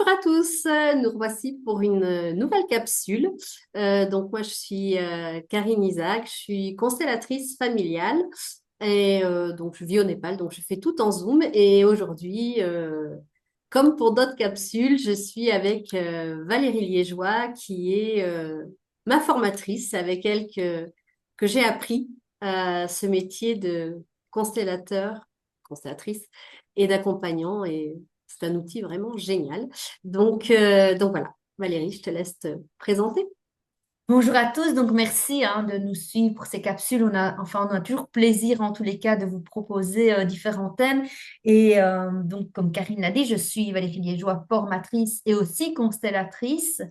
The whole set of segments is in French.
Bonjour à tous, nous revoici pour une nouvelle capsule. Donc moi je suis Karine Isaac, je suis constellatrice familiale et donc je vis au Népal, donc je fais tout en Zoom et aujourd'hui, comme pour d'autres capsules, je suis avec Valérie Liégeois qui est ma formatrice. C'est avec elle que j'ai appris ce métier de constellateur, constellatrice et d'accompagnant et c'est un outil vraiment génial. Donc voilà, Valérie, je te laisse te présenter. Bonjour à tous, donc merci de nous suivre pour ces capsules. On a toujours plaisir en tous les cas de vous proposer différents thèmes. Et donc, comme Karine l'a dit, je suis Valérie Liégeois, formatrice et aussi constellatrice.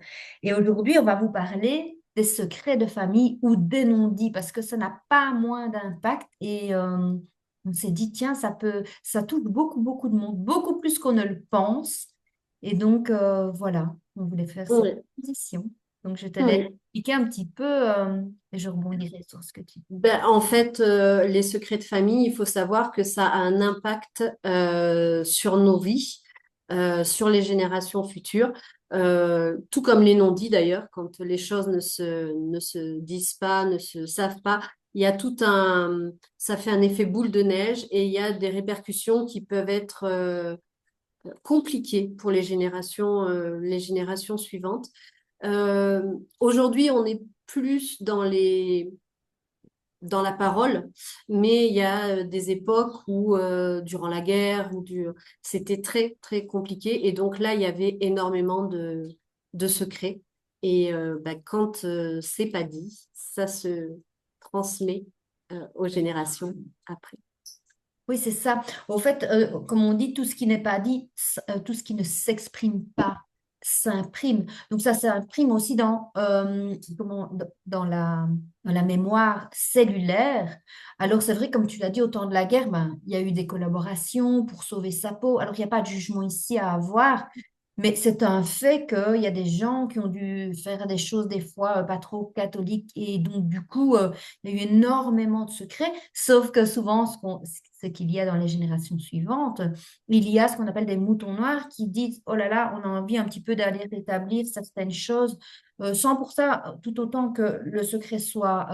Et aujourd'hui, on va vous parler des secrets de famille ou des non-dits parce que ça n'a pas moins d'impact. Et on s'est dit, tiens, ça touche beaucoup, beaucoup de monde, beaucoup plus qu'on ne le pense. Et donc, voilà, on voulait faire cette Oui, transition. Donc, je te laisse oui. expliquer un petit peu et je rebondirai sur ce que tu dis. Ben, en fait, les secrets de famille, il faut savoir que ça a un impact sur nos vies, sur les générations futures, tout comme les non-dits d'ailleurs, quand les choses ne se disent pas, ne se savent pas, il y a ça fait un effet boule de neige et il y a des répercussions qui peuvent être compliquées pour les générations suivantes. Aujourd'hui, on est plus dans la parole, mais il y a des époques où, durant la guerre, c'était très, très compliqué. Et donc là, il y avait énormément de secrets. Et bah, quand c'est pas dit, ça se transmet aux générations après. Oui, c'est ça. Au fait, comme on dit, tout ce qui n'est pas dit, tout ce qui ne s'exprime pas s'imprime. Donc ça s'imprime aussi dans la mémoire cellulaire. Alors c'est vrai, comme tu l'as dit, au temps de la guerre, ben, il y a eu des collaborations pour sauver sa peau. Alors il n'y a pas de jugement ici à avoir, mais c'est un fait qu'il y a des gens qui ont dû faire des choses des fois pas trop catholiques et donc du coup, il y a eu énormément de secrets, sauf que souvent, ce qu'il y a dans les générations suivantes, il y a ce qu'on appelle des moutons noirs qui disent, oh là là, on a envie un petit peu d'aller rétablir certaines choses, sans pour ça, tout autant que le secret soit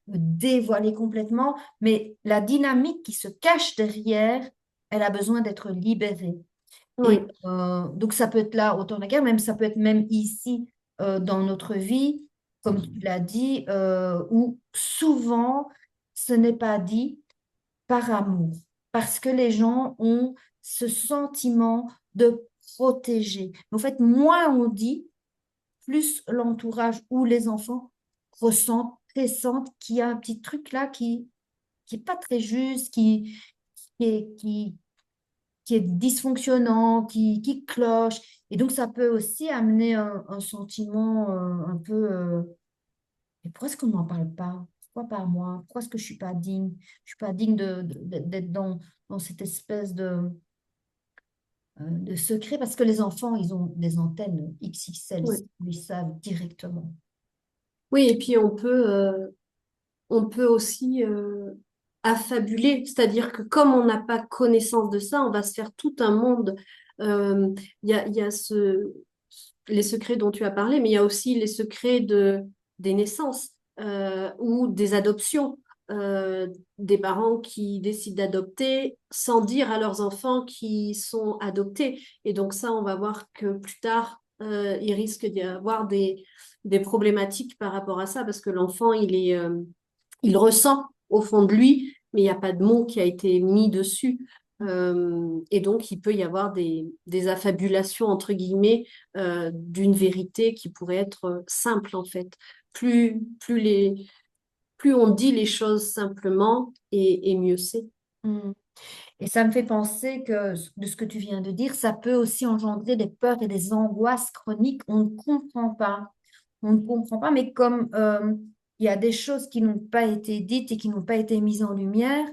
dévoilé complètement, mais la dynamique qui se cache derrière, elle a besoin d'être libérée. Et Oui, donc, ça peut être là autant de la guerre, même ça peut être même ici dans notre vie, comme tu l'as dit, où souvent ce n'est pas dit par amour, parce que les gens ont ce sentiment de protéger. En fait, moins on dit, plus l'entourage ou les enfants ressentent, pressentent qu'il y a un petit truc là qui est pas très juste, qui est, qui est dysfonctionnant, qui cloche. Et donc, ça peut aussi amener un sentiment un peu, mais pourquoi est-ce qu'on n'en parle pas? Pourquoi pas moi? Pourquoi est-ce que je suis pas digne? Je suis pas digne d'être dans cette espèce de secret parce que les enfants, ils ont des antennes XXL, oui. ils savent directement. Oui, et puis on peut aussi affabuler, c'est-à-dire que comme on n'a pas connaissance de ça, on va se faire tout un monde. Il y a les secrets dont tu as parlé, mais il y a aussi les secrets des naissances ou des adoptions. Des parents qui décident d'adopter sans dire à leurs enfants qui sont adoptés. Et donc ça, on va voir que plus tard, il risque d'y avoir des problématiques par rapport à ça, parce que l'enfant, il ressent au fond de lui, mais il n'y a pas de mot qui a été mis dessus. Et donc, il peut y avoir des affabulations, entre guillemets, d'une vérité qui pourrait être simple, en fait. Plus on dit les choses simplement, et mieux c'est. Mm. Et ça me fait penser que de ce que tu viens de dire, ça peut aussi engendrer des peurs et des angoisses chroniques. On ne comprend pas. On ne comprend pas, mais comme il y a des choses qui n'ont pas été dites et qui n'ont pas été mises en lumière,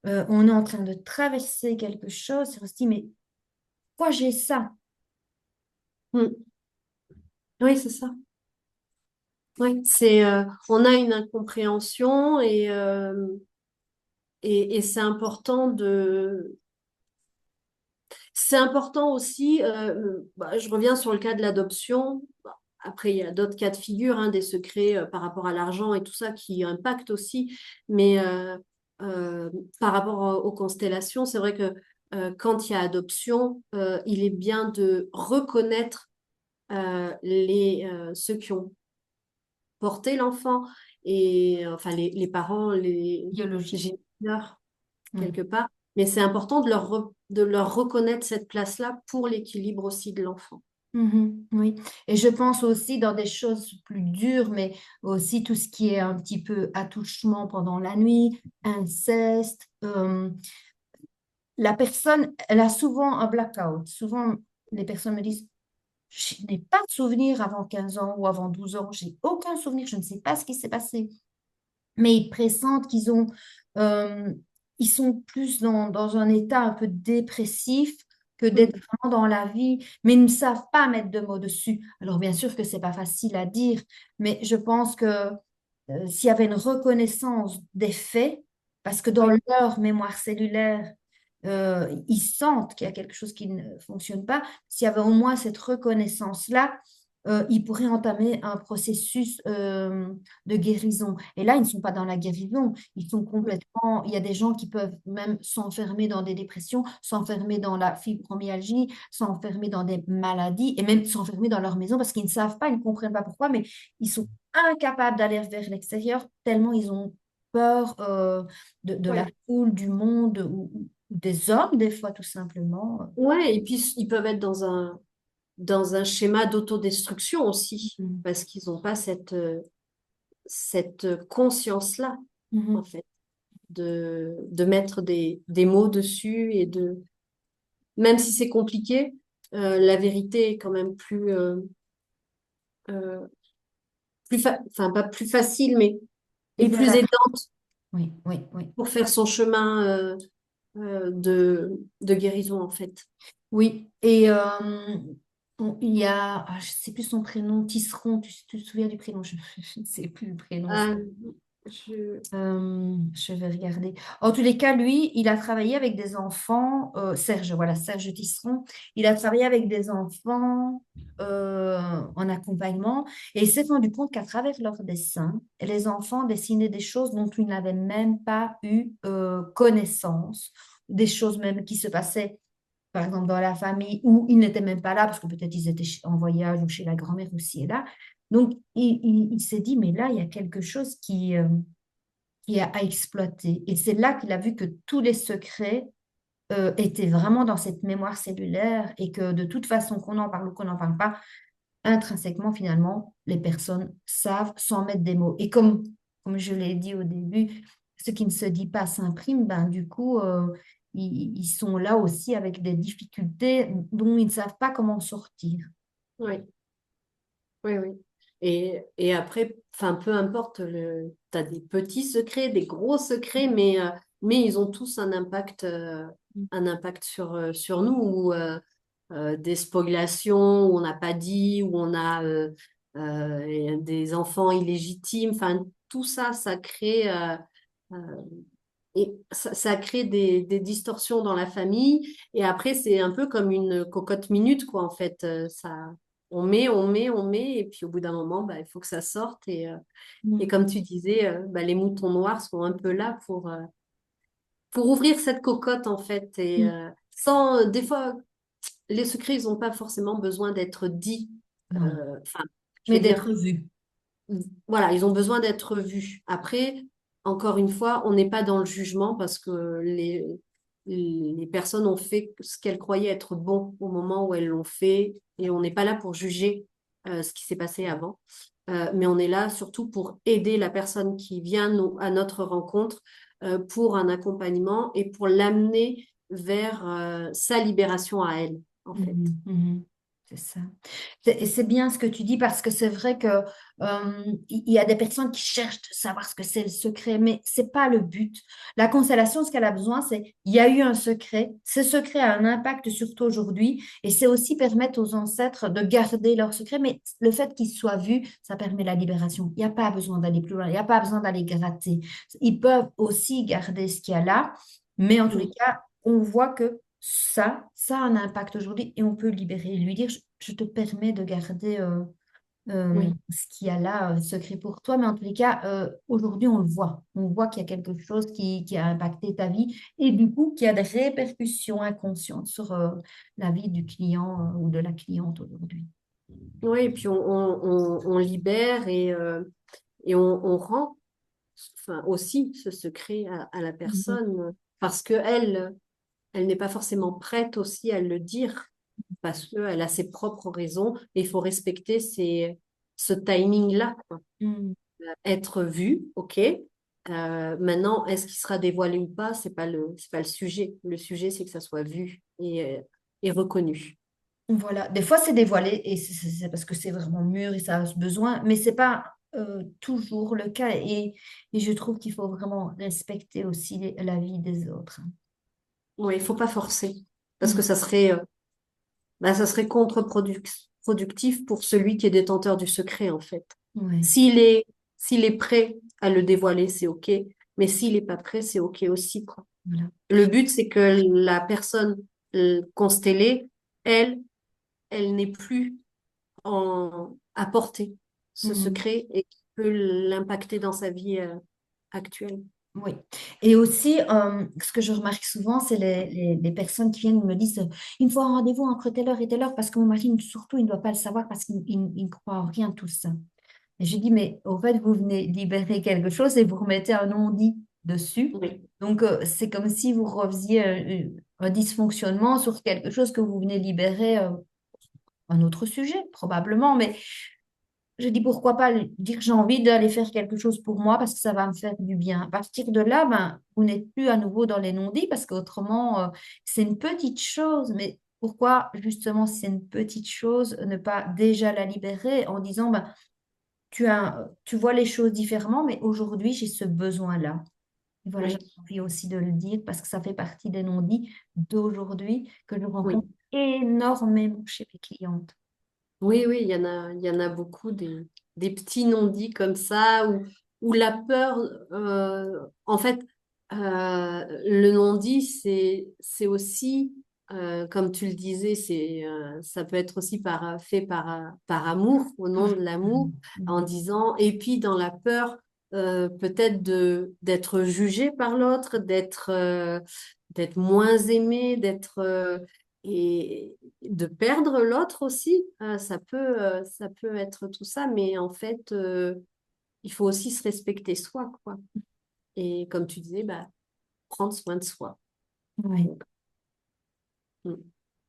on est en train de traverser quelque chose. On se dit, mais pourquoi j'ai ça? Mm. Oui, c'est ça. Oui, on a une incompréhension et c'est important C'est important aussi, bah, je reviens sur le cas de l'adoption. Bah, après, il y a d'autres cas de figure, hein, des secrets par rapport à l'argent et tout ça qui impactent aussi. Mais euh, par rapport aux constellations, c'est vrai que quand il y a adoption, il est bien de reconnaître ceux qui ont porté l'enfant et enfin les parents, les Biologique. géniteurs Oui. quelque part. Mais c'est important de leur reconnaître cette place-là pour l'équilibre aussi de l'enfant. Mhm, oui, et je pense aussi dans des choses plus dures, mais aussi tout ce qui est un petit peu attouchement pendant la nuit, inceste. La personne, elle a souvent un blackout. Souvent, les personnes me disent, je n'ai pas de souvenir avant 15 ans ou avant 12 ans, j'ai aucun souvenir, je ne sais pas ce qui s'est passé. Mais ils pressentent euh, ils sont plus dans un état un peu dépressif que d'être Mm. vraiment dans la vie, mais ils ne savent pas mettre de mots dessus. Alors bien sûr que c'est pas facile à dire, mais je pense que s'il y avait une reconnaissance des faits, parce que dans Oui, leur mémoire cellulaire, ils sentent qu'il y a quelque chose qui ne fonctionne pas, s'il y avait au moins cette reconnaissance-là, ils pourraient entamer un processus de guérison. Et là, ils ne sont pas dans la guérison, ils sont oui, complètement... Il y a des gens qui peuvent même s'enfermer dans des dépressions, s'enfermer dans la fibromyalgie, s'enfermer dans des maladies et même s'enfermer dans leur maison parce qu'ils ne savent pas, ils ne comprennent pas pourquoi, mais ils sont incapables d'aller vers l'extérieur tellement ils ont peur de la oui. foule, du monde ou des hommes, des fois, tout simplement. Ouais, et puis ils peuvent être dans un schéma d'autodestruction aussi, Mhm. parce qu'ils n'ont pas cette conscience-là, en Mhm. fait, de mettre des mots dessus et même si c'est compliqué, la vérité est quand même euh, enfin pas plus facile, mais est plus Libérateur. aidante Oui, oui, oui. pour faire son chemin de guérison, en fait. Oui, et il y a, je ne sais plus son prénom, Tisseron, tu te souviens du prénom? Je ne sais plus le prénom. Ah, je... Je vais regarder. En tous les cas, lui, il a travaillé avec des enfants, Serge, voilà, Serge Tisseron, il a travaillé avec des enfants en accompagnement et il s'est rendu compte qu'à travers leurs dessins, les enfants dessinaient des choses dont ils n'avaient même pas eu connaissance, des choses même qui se passaient, par exemple, dans la famille où ils n'étaient même pas là parce que peut-être ils étaient en voyage ou chez la grand-mère aussi et là. Donc, il s'est dit, mais là, il y a quelque chose qui a à exploiter. Et c'est là qu'il a vu que tous les secrets étaient vraiment dans cette mémoire cellulaire et que de toute façon, qu'on en parle ou qu'on n'en parle pas, intrinsèquement, finalement, les personnes savent sans mettre des mots. Et comme je l'ai dit au début, ce qui ne se dit pas s'imprime, ben, du coup, ils sont là aussi avec des difficultés dont ils ne savent pas comment sortir. Oui, oui, oui. Et après, enfin, peu importe, tu as des petits secrets, des gros secrets, mais ils ont tous un impact sur nous, ou des spoliations où on n'a pas dit, où on a des enfants illégitimes. Enfin, tout ça, euh, ça crée des distorsions dans la famille. Et après, c'est un peu comme une cocotte minute, quoi, en fait. On met, et puis au bout d'un moment, bah, il faut que ça sorte. Et Mm. comme tu disais, bah, les moutons noirs sont un peu là pour ouvrir cette cocotte, en fait. Et Mm. des fois, les secrets, ils n'ont pas forcément besoin d'être dits. Non, Enfin, je mais veux dire, d'être vu. voilà, ils ont besoin d'être vus. Après, encore une fois, on n'est pas dans le jugement parce que les personnes ont fait ce qu'elles croyaient être bon au moment où elles l'ont fait et on n'est pas là pour juger ce qui s'est passé avant. Mais on est là surtout pour aider la personne qui vient à notre rencontre pour un accompagnement et pour l'amener vers sa libération à elle, en fait. Mhm, mhm. C'est ça. Et c'est bien ce que tu dis parce que c'est vrai que il y a des personnes qui cherchent de savoir ce que c'est le secret, mais c'est pas le but. La constellation, ce qu'elle a besoin, c'est il y a eu un secret. Ce secret a un impact sur toi aujourd'hui et c'est aussi permettre aux ancêtres de garder leur secret, mais le fait qu'ils soient vus, ça permet la libération. Il n'y a pas besoin d'aller plus loin, il n'y a pas besoin d'aller gratter. Ils peuvent aussi garder ce qu'il y a là, mais en tous les Mm. cas, on voit que ça a un impact aujourd'hui et on peut libérer, lui dire, je te permets de garder Oui. ce qu'il y a là secret pour toi, mais en tous les cas, aujourd'hui, on le voit. On voit qu'il y a quelque chose qui a impacté ta vie et du coup, qui a des répercussions inconscientes sur la vie du client ou de la cliente aujourd'hui. Oui, et puis on libère et on rend enfin, aussi ce secret à la Mhm. personne parce que elle n'est pas forcément prête aussi à le dire parce qu'elle a ses propres raisons et il faut respecter ce timing-là, quoi. Mhm. Être vu, ok. Maintenant, est-ce qu'il sera dévoilé ou pas? C'est pas le sujet. Le sujet, c'est que ça soit vu et reconnu. Voilà, des fois c'est dévoilé et c'est parce que c'est vraiment mûr et ça a ce besoin, mais c'est pas toujours le cas et je trouve qu'il faut vraiment respecter aussi la vie des autres. Oui, il faut pas forcer parce que Mm. ça serait contre-productif pour celui qui est détenteur du secret, en fait. Ouais, S'il est, s'il est prêt à le dévoiler, c'est OK. Mais s'il n'est pas prêt, c'est OK aussi, quoi. voilà. Le but, c'est que la personne constellée, elle, elle n'est plus à porter ce Mm. secret et qui peut l'impacter dans sa vie, actuelle. Oui. Et aussi, ce que je remarque souvent, c'est les personnes qui viennent me disent, il me faut un rendez-vous entre telle heure et telle heure parce que mon mari, surtout, il ne doit pas le savoir parce qu'il ne croit en rien de tout ça. Et je dis, mais au fait, vous venez libérer quelque chose et vous remettez un non-dit dessus. Oui, Donc, c'est comme si vous refaisiez un dysfonctionnement sur quelque chose que vous venez libérer, un autre sujet, probablement. Mais je dis, pourquoi pas dire, j'ai envie d'aller faire quelque chose pour moi parce que ça va me faire du bien. À partir de là, ben, vous n'êtes plus à nouveau dans les non-dits parce qu'autrement, c'est une petite chose. Mais pourquoi, justement, si c'est une petite chose, ne pas déjà la libérer en disant, ben, tu vois les choses différemment, mais aujourd'hui, j'ai ce besoin-là. Et voilà, j'ai oui, envie aussi de le dire parce que ça fait partie des non-dits d'aujourd'hui que je rencontre oui. énormément chez mes clientes. Oui, oui, il y en a beaucoup des petits non-dits comme ça où la peur, en fait, le non-dit, c'est aussi, comme tu le disais, ça peut être aussi fait par amour, au nom de l'amour, en Mhm. disant, et puis dans la peur, peut-être d'être jugé par l'autre, d'être moins aimé, et de perdre l'autre aussi, ça peut être tout ça, mais en fait, il faut aussi se respecter soi, quoi. Et comme tu disais, bah, prendre soin de soi. Ouais. Donc, mm.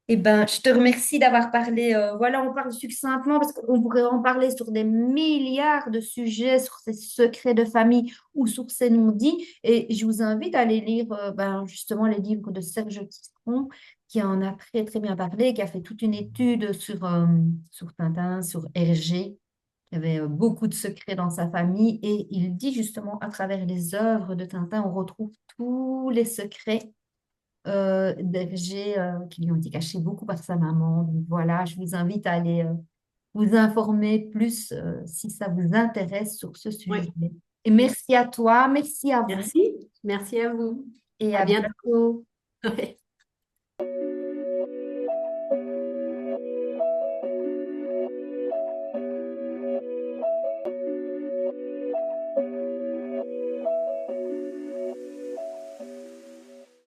Eh ben, je te remercie d'avoir parlé. Voilà, on parle succinctement parce qu'on pourrait en parler sur des milliards de sujets, sur ces secrets de famille ou sur ces non-dits. Et je vous invite à aller lire ben, justement les livres de Serge Citron, qui en a très très bien parlé, qui a fait toute une étude sur Tintin, sur Hergé. Il y avait beaucoup de secrets dans sa famille et il dit justement à travers les œuvres de Tintin, on retrouve tous les secrets d'Hergé qui lui ont été cachés beaucoup par sa maman. Donc voilà, je vous invite à aller vous informer plus si ça vous intéresse sur ce sujet. Oui, Et merci à toi, merci à vous merci. Merci à vous. et À à bientôt. bientôt.